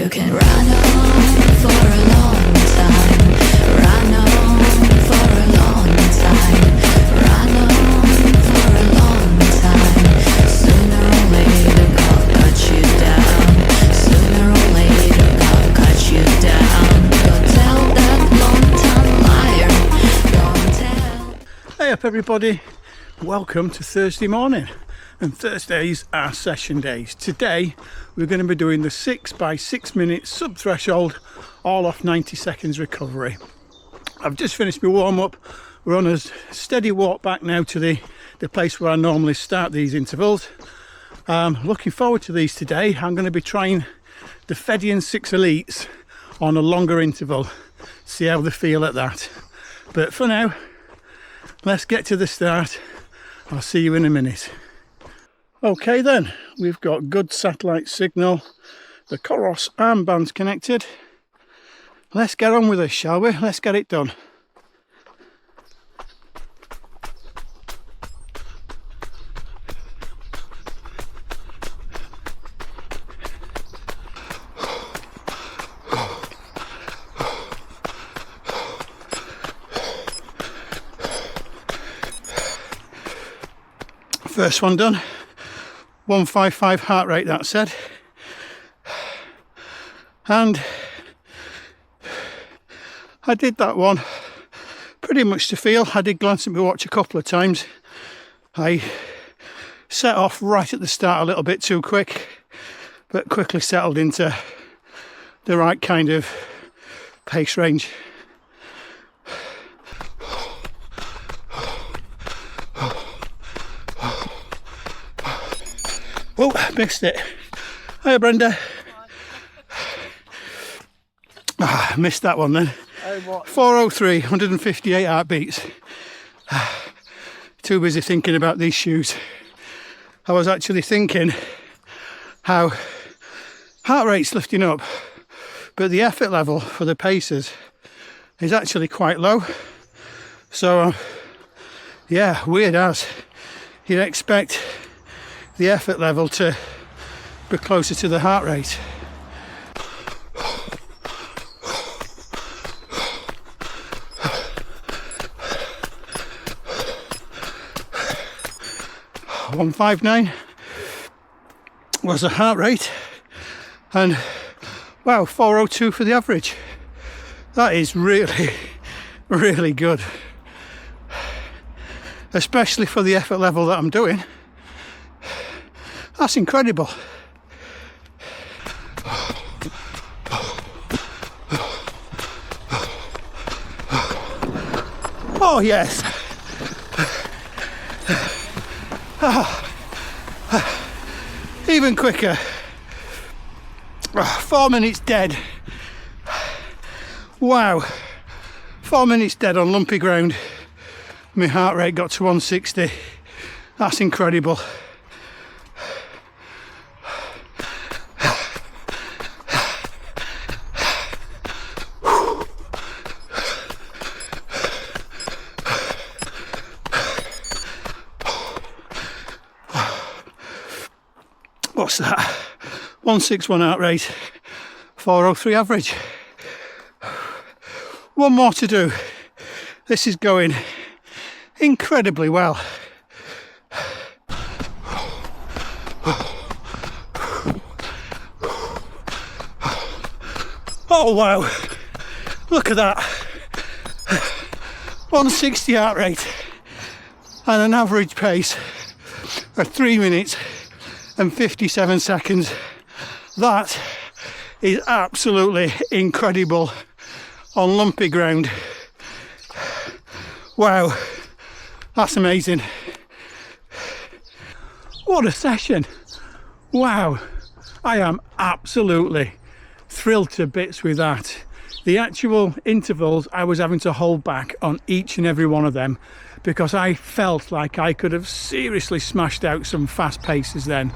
You can run on for a long time, run on for a long time, run on for a long time. Sooner or later God cut you down, sooner or later God cut you down. Go tell that long-tongued liar, go tell. Hey up everybody, welcome to Thursday morning, and Thursdays are session days. Today we're going to be doing the 6 by 6 minutes sub-threshold, all off 90 seconds recovery. I've just finished my warm-up. We're on a steady walk back now to the place where I normally start these intervals. Looking forward to these today. I'm going to be trying the Feidian 6 Elites on a longer interval, see how they feel at that. But for now, let's get to the start. I'll see you in a minute. Okay then, we've got good satellite signal. The Coros armband's connected. Let's get on with this, shall we? Let's get it done. First one done. 155 heart rate, that said. And I did that one pretty much to feel. I did glance at my watch a couple of times. I set off right at the start a little bit too quick, but quickly settled into the right kind of pace range. Oh, missed it. Hiya, Brenda. Missed that one then. 403, 158 heartbeats. Too busy thinking about these shoes. I was actually thinking how heart rate's lifting up, but the effort level for the pacers is actually quite low. So, yeah, weird as. You'd expect the effort level to be closer to the heart rate. .159 was the heart rate, and wow, 402 for the average. That is really, really good, especially for the effort level that I'm doing. That's incredible. Oh yes. Even quicker. 4 minutes dead. Wow. 4 minutes dead on lumpy ground. My heart rate got to 160. That's incredible. What's that? 161 heart rate, 403 average. One more to do. This is going incredibly well. Oh wow, look at that. 160 heart rate and an average pace of 3 minutes and 57 seconds. That is absolutely incredible on lumpy ground. Wow, that's amazing. What a session. Wow, I am absolutely thrilled to bits with that. The actual intervals, I was having to hold back on each and every one of them because I felt like I could have seriously smashed out some fast paces then.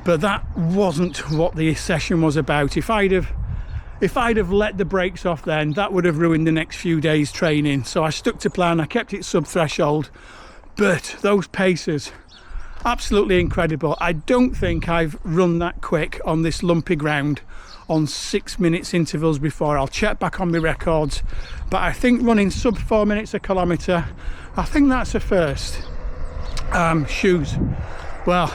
But that wasn't what the session was about. If I'd have let the brakes off then, that would have ruined the next few days training. So I stuck to plan, I kept it sub-threshold. But those paces, absolutely incredible. I don't think I've run that quick on this lumpy ground on 6 minutes intervals before. I'll check back on my records, but I think running sub 4 minutes a kilometre, I think that's a first. Shoes, well,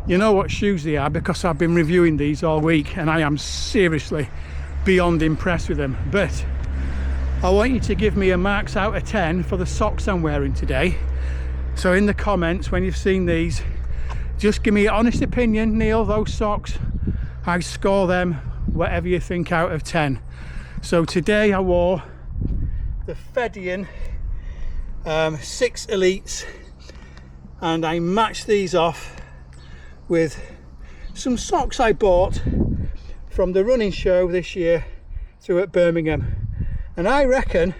you know what shoes they are because I've been reviewing these all week and I am seriously beyond impressed with them. But I want you to give me a marks out of 10 for the socks I'm wearing today. So in the comments when you've seen these, just give me an honest opinion. Neil, those socks, I score them whatever you think out of 10. So today I wore the Feidian 6 Elites, and I matched these off with some socks I bought from the running show this year through at Birmingham. And I reckon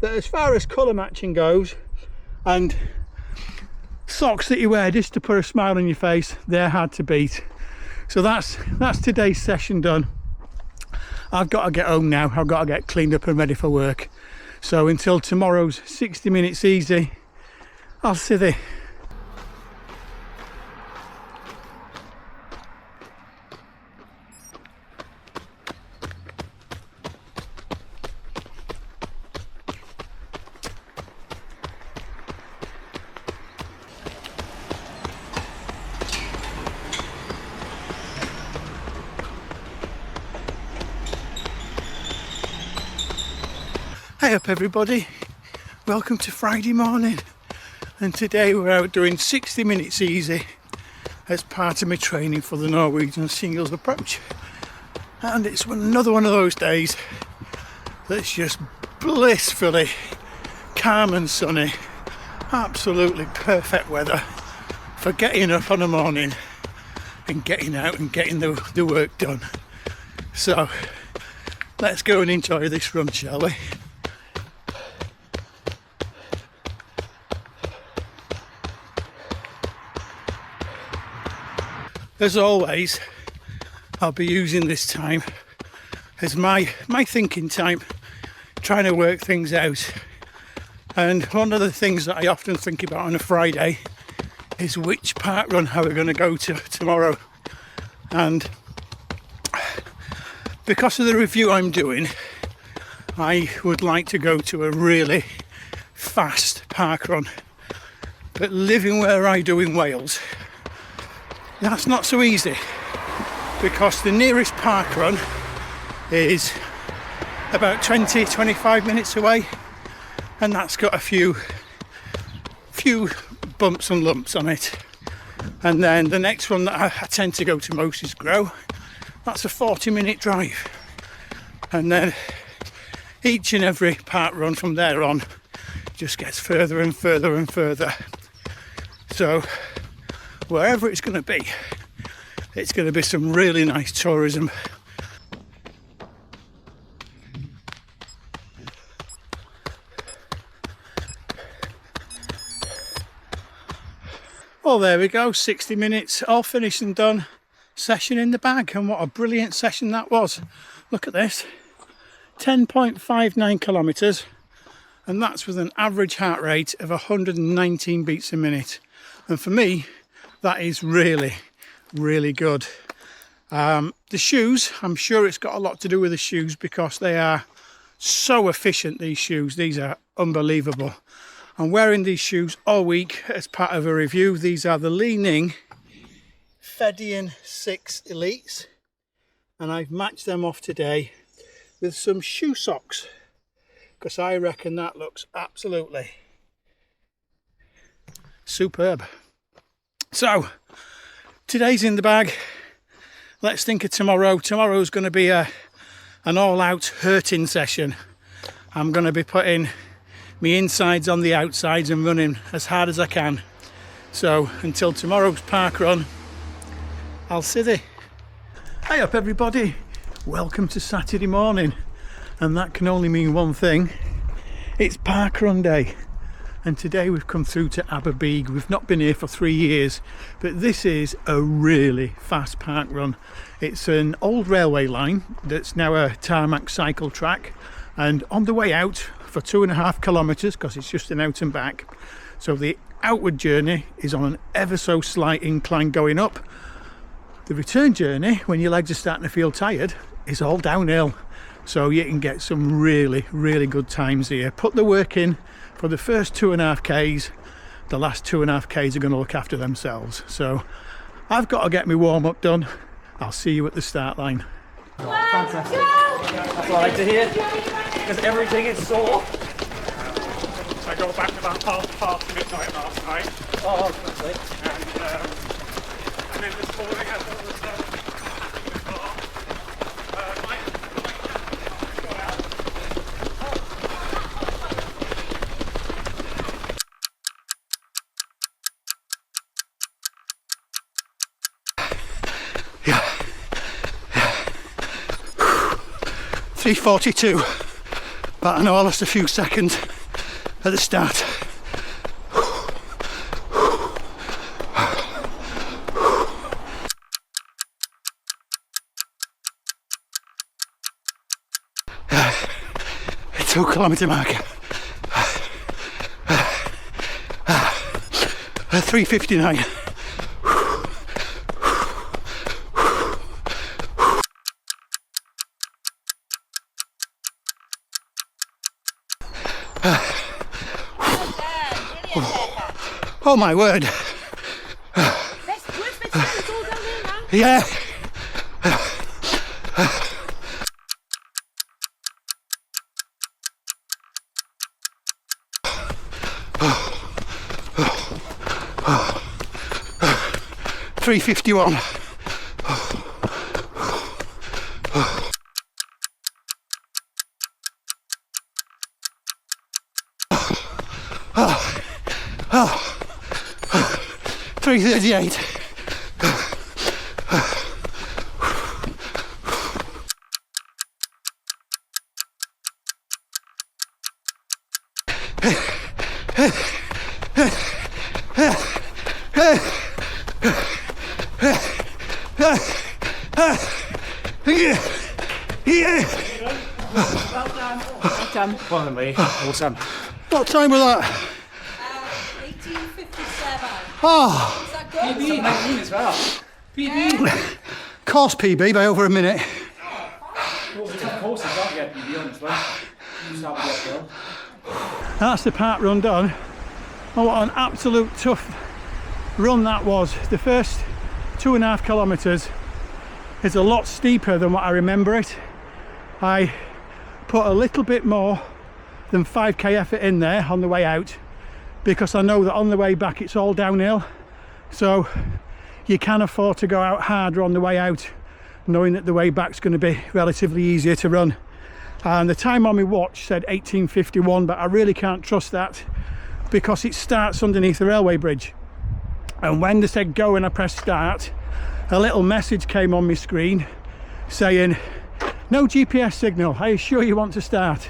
that as far as colour matching goes and socks that you wear just to put a smile on your face, they're hard to beat. So that's today's session done. I've got to get home now. I've got to get cleaned up and ready for work. So until tomorrow's 60 minutes easy, I'll see thee. Hey up everybody, welcome to Friday morning, and today we're out doing 60 minutes easy as part of my training for the Norwegian Singles Approach, and it's another one of those days that's just blissfully calm and sunny, absolutely perfect weather for getting up on a morning and getting out and getting the work done. So let's go and enjoy this run, shall we? As always, I'll be using this time as my thinking time, trying to work things out. And one of the things that I often think about on a Friday is which park run are we going to go to tomorrow. And because of the review I'm doing, I would like to go to a really fast park run. But living where I do in Wales, that's not so easy, because the nearest park run is about 20-25 minutes away, and that's got a few bumps and lumps on it. And then the next one that I tend to go to most is Grow. That's a 40-minute drive, and then each and every park run from there on just gets further and further and further. So wherever it's going to be, it's going to be some really nice tourism. Well, there we go, 60 minutes all finished and done, session in the bag, and what a brilliant session that was. Look at this, 10.59 kilometres, and that's with an average heart rate of 119 beats a minute, and for me that is really, really good. The shoes, I'm sure it's got a lot to do with the shoes because they are so efficient, these shoes. These are unbelievable. I'm wearing these shoes all week as part of a review. These are the Li Ning Feidian 6 Elites, and I've matched them off today with some shoe socks because I reckon that looks absolutely superb. So today's in the bag. Let's think of tomorrow. Tomorrow's going to be an all-out hurting session. I'm going to be putting my insides on the outsides and running as hard as I can. So until tomorrow's park run, I'll see thee. Hey up everybody, welcome to Saturday morning, and that can only mean one thing: it's park run day. And today we've come through to Aberbeeg. We've not been here for 3 years, but this is a really fast park run. It's an old railway line that's now a tarmac cycle track, and on the way out for 2.5 kilometres, because it's just an out and back, so the outward journey is on an ever so slight incline going up. The return journey, when your legs are starting to feel tired, is all downhill, so you can get some really good times here. Put the work in for the first 2.5 k's. The last 2.5 k's are going to look after themselves. So I've got to get my warm-up done. I'll see you at the start line. Fantastic. That's what I like to hear, because everything is sore. I go back about half midnight last night. Oh, fantastic. And then this morning I thought was yeah. 3:42, but I know I lost a few seconds at the start. It's 2 kilometre marker. 3:59. Oh my word. Yeah. $3.51. $3.38. Well done, Lee. Awesome. What time was that? 18:57. Oh, Is that good? PB, 19 as well. PB. course PB by over a minute. Of course, you can't get PB on as well. You start with that hill. That's the park run done. Oh, what an absolute tough run that was. The first 2.5 kilometres is a lot steeper than what I remember it. I put a little bit more than 5k effort in there on the way out, because I know that on the way back it's all downhill, so you can afford to go out harder on the way out, knowing that the way back's going to be relatively easier to run. And the time on my watch said 18:51, but I really can't trust that because it starts underneath the railway bridge, and when they said go and I pressed start, a little message came on my screen saying no GPS signal, are you sure you want to start?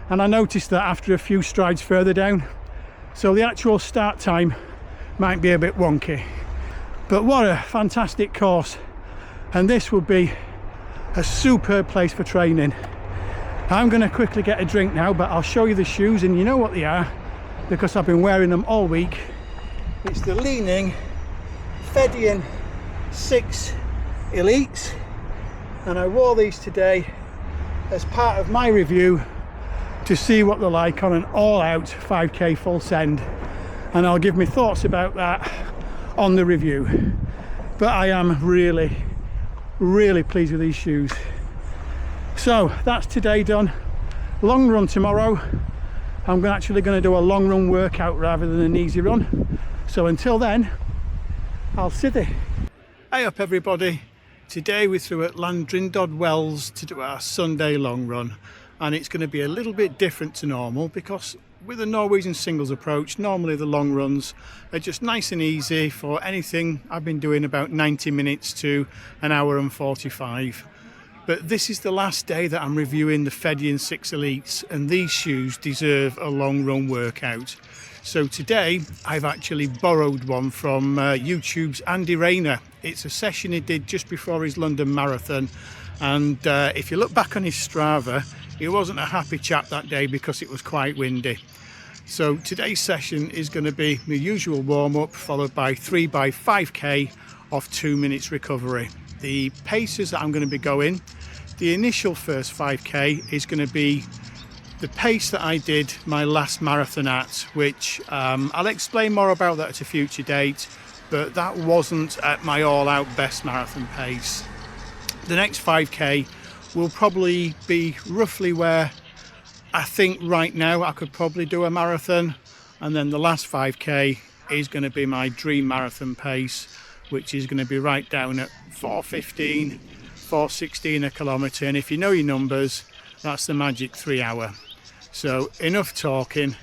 And I noticed that after a few strides further down, so the actual start time might be a bit wonky. But what a fantastic course, and this would be a superb place for training. I'm going to quickly get a drink now, but I'll show you the shoes, and you know what they are because I've been wearing them all week. It's the Li Ning Feidian 6 Elites, and I wore these today as part of my review to see what they're like on an all-out 5k full send, and I'll give my thoughts about that on the review. But I am really pleased with these shoes. So that's today done. Long run tomorrow. I'm actually going to do a long run workout rather than an easy run. So until then, I'll see you. Hey up everybody. Today we're through at Landrindod Wells to do our Sunday long run, and it's going to be a little bit different to normal because with the Norwegian Singles Approach, normally the long runs are just nice and easy for anything. I've been doing about 90 minutes to an hour and 45. But this is the last day that I'm reviewing the Feidian 6 Elites, and these shoes deserve a long run workout. So today I've actually borrowed one from YouTube's Andy Rayner. It's a session he did just before his London Marathon, and if you look back on his Strava, he wasn't a happy chap that day because it was quite windy. So today's session is going to be my usual warm-up followed by 3x5k of 2 minutes recovery. The paces that I'm going to be going the initial first 5k is going to be the pace that I did my last marathon at, which I'll explain more about that at a future date, but that wasn't at my all-out best marathon pace. The next 5k will probably be roughly where I think right now I could probably do a marathon, and then the last 5k is going to be my dream marathon pace, which is going to be right down at 4:15, 4:16 a kilometre, and if you know your numbers, that's the magic 3 hour. So enough talking,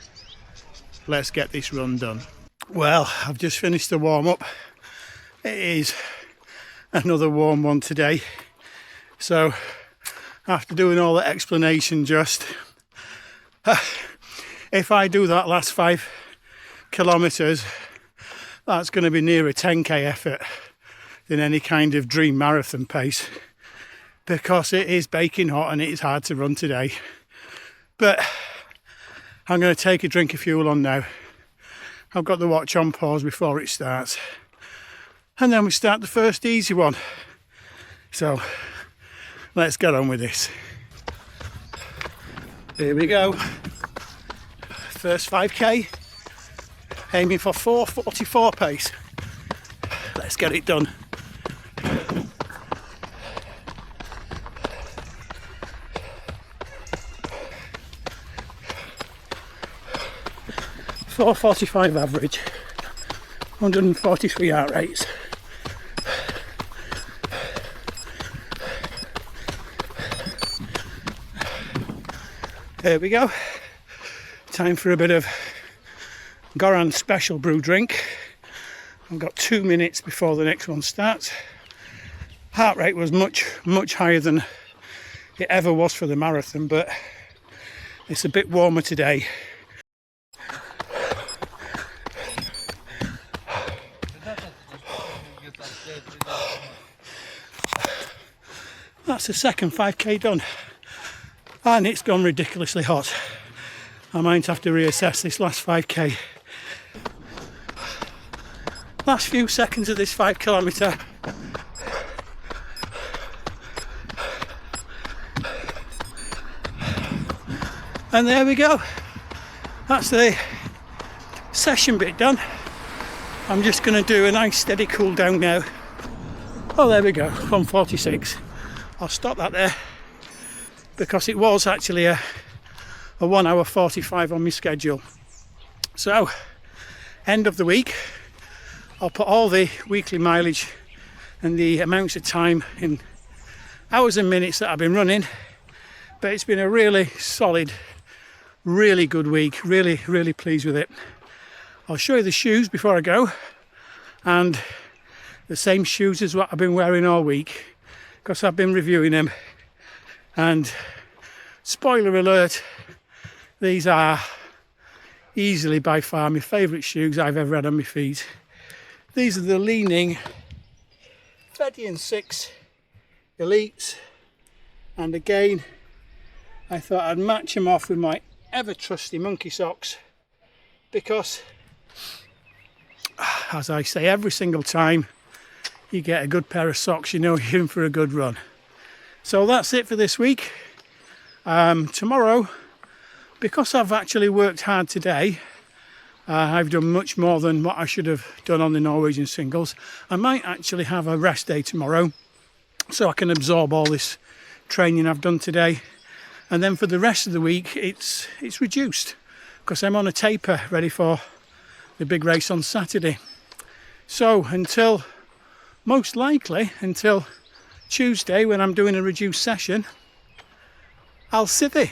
let's get this run done. Well, I've just finished the warm-up. It is another warm one today, so after doing all the explanation, just if I do that last 5 kilometres, that's going to be near a 10k effort than any kind of dream marathon pace, because it is baking hot and it is hard to run today. But I'm going to take a drink of fuel on now. I've got the watch on pause before it starts, and then we start the first easy one. So let's get on with this. Here we go. First 5k, aiming for 4:44 pace. Let's get it done. .445 average, 143 heart rates. There we go. Time for a bit of Goran special brew drink. I've got 2 minutes before the next one starts. Heart rate was much higher than it ever was for the marathon, but it's a bit warmer today. That's the second 5k done, and it's gone ridiculously hot. I might have to reassess this last 5k. Last few seconds of this 5 kilometre. And there we go. That's the session bit done. I'm just going to do a nice steady cool down now. Oh, there we go, 1:46. I'll stop that there, because it was actually a 1 hour 45 on my schedule. So, end of the week, I'll put all the weekly mileage and the amounts of time in hours and minutes that I've been running. But it's been a really solid, really good week. Really pleased with it. I'll show you the shoes before I go, and the same shoes as what I've been wearing all week, because I've been reviewing them. And spoiler alert, these are easily by far my favourite shoes I've ever had on my feet. These are the Li Ning Feidian 6 Elites, and again I thought I'd match them off with my ever trusty monkey socks, because as I say every single time you get a good pair of socks, you know you're in for a good run. So that's it for this week. Tomorrow, because I've actually worked hard today, I've done much more than what I should have done on the Norwegian singles. I might actually have a rest day tomorrow, so I can absorb all this training I've done today. And then for the rest of the week, it's reduced, because I'm on a taper ready for the big race on Saturday. So most likely until Tuesday, when I'm doing a reduced session, I'll civvy.